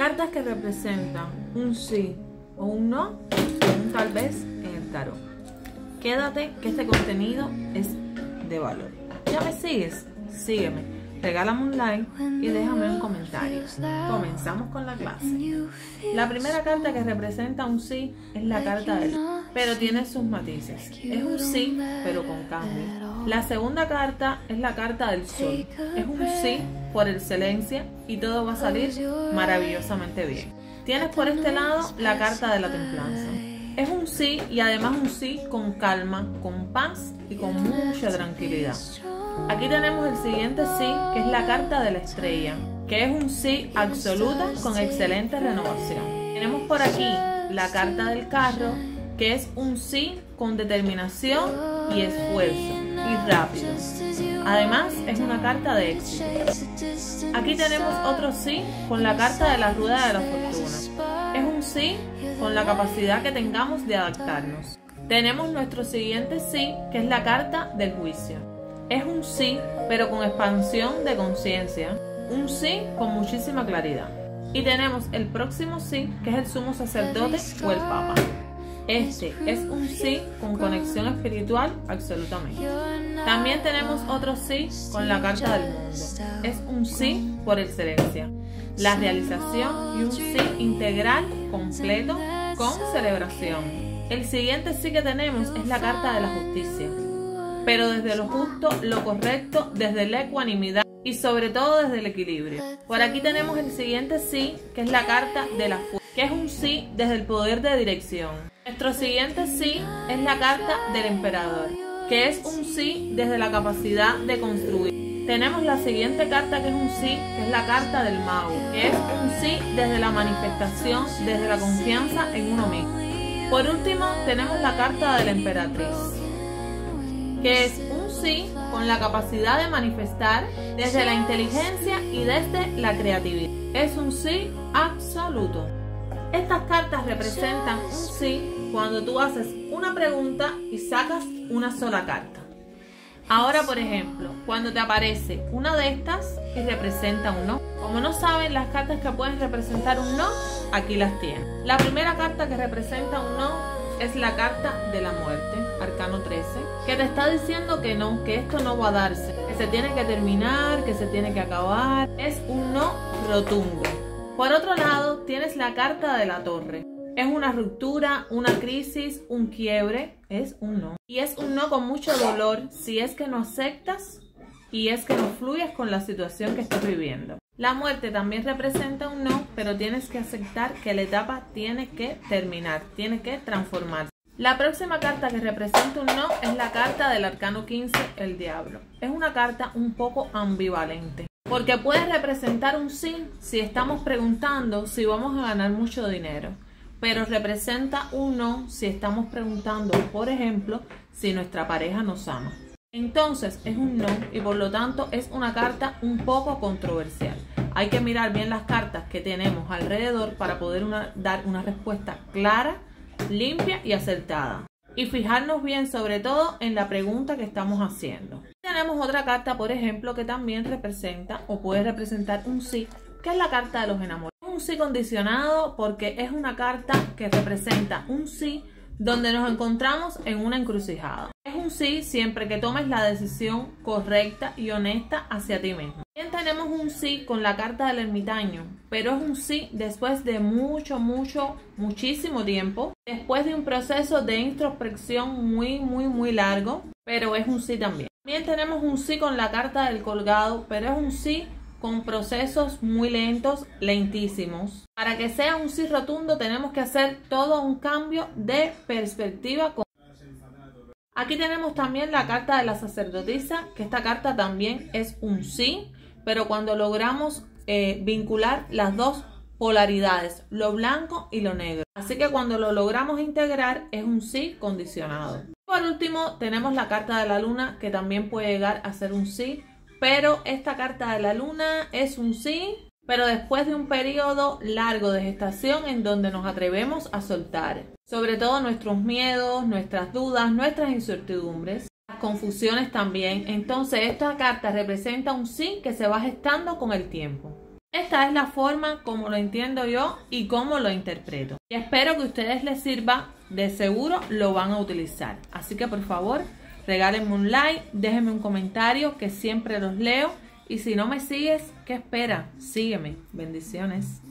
Cartas que representan un sí o un no, o un tal vez en el tarot. Quédate que este contenido es de valor. ¿Ya me sigues? Sígueme, regálame un like y déjame un comentario. Comenzamos con la clase. La primera carta que representa un sí es la carta del, pero tiene sus matices. Es un sí, pero con cambio. La segunda carta es la carta del sol. Es un sí por excelencia y todo va a salir maravillosamente bien. Tienes por este lado la carta de la templanza. Es un sí y además un sí con calma, con paz y con mucha tranquilidad. Aquí tenemos el siguiente sí, que es la carta de la estrella, que es un sí absoluta con excelente renovación. Tenemos por aquí la carta del carro, que es un sí con determinación y esfuerzo y rápido. Además es una carta de éxito. Aquí tenemos otro sí con la carta de la rueda de la fortuna. Es un sí con la capacidad que tengamos de adaptarnos. Tenemos nuestro siguiente sí, que es la carta del juicio. Es un sí, pero con expansión de conciencia. Un sí con muchísima claridad. Y tenemos el próximo sí, que es el sumo sacerdote o el papa. Este es un sí con conexión espiritual absolutamente. También tenemos otro sí con la carta del mundo. Es un sí por excelencia. La realización y un sí integral, completo, con celebración. El siguiente sí que tenemos es la carta de la justicia. Pero desde lo justo, lo correcto, desde la ecuanimidad y sobre todo desde el equilibrio. Por aquí tenemos el siguiente sí, que es la carta de la fuerza, que es un sí desde el poder de dirección. Nuestro siguiente sí es la carta del emperador, que es un sí desde la capacidad de construir. Tenemos la siguiente carta que es un sí, que es la carta del mago, que es un sí desde la manifestación, desde la confianza en uno mismo. Por último tenemos la carta de la emperatriz, que es un sí con la capacidad de manifestar desde la inteligencia y desde la creatividad. Es un sí absoluto. Estas cartas representan un sí cuando tú haces una pregunta y sacas una sola carta. Ahora, por ejemplo, cuando te aparece una de estas y representa un no. Como no saben las cartas que pueden representar un no, aquí las tienen. La primera carta que representa un no es la carta de la muerte, arcano 13, que te está diciendo que no, que esto no va a darse, que se tiene que terminar, que se tiene que acabar. Es un no rotundo. Por otro lado, tienes la carta de la torre. Es una ruptura, una crisis, un quiebre, es un no. Y es un no con mucho dolor si es que no aceptas y es que no fluyes con la situación que estás viviendo. La muerte también representa un no, pero tienes que aceptar que la etapa tiene que terminar, tiene que transformarse. La próxima carta que representa un no es la carta del arcano 15, el diablo. Es una carta un poco ambivalente, porque puede representar un sí si estamos preguntando si vamos a ganar mucho dinero, pero representa un no si estamos preguntando, por ejemplo, si nuestra pareja nos ama. Entonces es un no y por lo tanto es una carta un poco controversial. Hay que mirar bien las cartas que tenemos alrededor para poder dar una respuesta clara, limpia y acertada. Y fijarnos bien sobre todo en la pregunta que estamos haciendo. Tenemos otra carta, por ejemplo, que también representa o puede representar un sí, que es la carta de los enamorados. Es un sí condicionado porque es una carta que representa un sí donde nos encontramos en una encrucijada. Es un sí siempre que tomes la decisión correcta y honesta hacia ti mismo. También tenemos un sí con la carta del ermitaño, pero es un sí después de muchísimo tiempo, después de un proceso de introspección muy largo, pero es un sí también. También tenemos un sí con la carta del colgado, pero es un sí con procesos muy lentos, lentísimos. Para que sea un sí rotundo tenemos que hacer todo un cambio de perspectiva. Aquí tenemos también la carta de la sacerdotisa, que esta carta también es un sí, pero cuando logramos vincular las dos polaridades, lo blanco y lo negro. Así que cuando lo logramos integrar es un sí condicionado. Por último tenemos la carta de la luna, que también puede llegar a ser un sí, pero esta carta de la luna es un sí, pero después de un periodo largo de gestación en donde nos atrevemos a soltar, sobre todo nuestros miedos, nuestras dudas, nuestras incertidumbres, las confusiones también. Entonces esta carta representa un sí que se va gestando con el tiempo. Esta es la forma como lo entiendo yo y cómo lo interpreto. Y espero que a ustedes les sirva, de seguro lo van a utilizar. Así que por favor, regálenme un like, déjenme un comentario que siempre los leo. Y si no me sigues, ¿qué esperas? Sígueme. Bendiciones.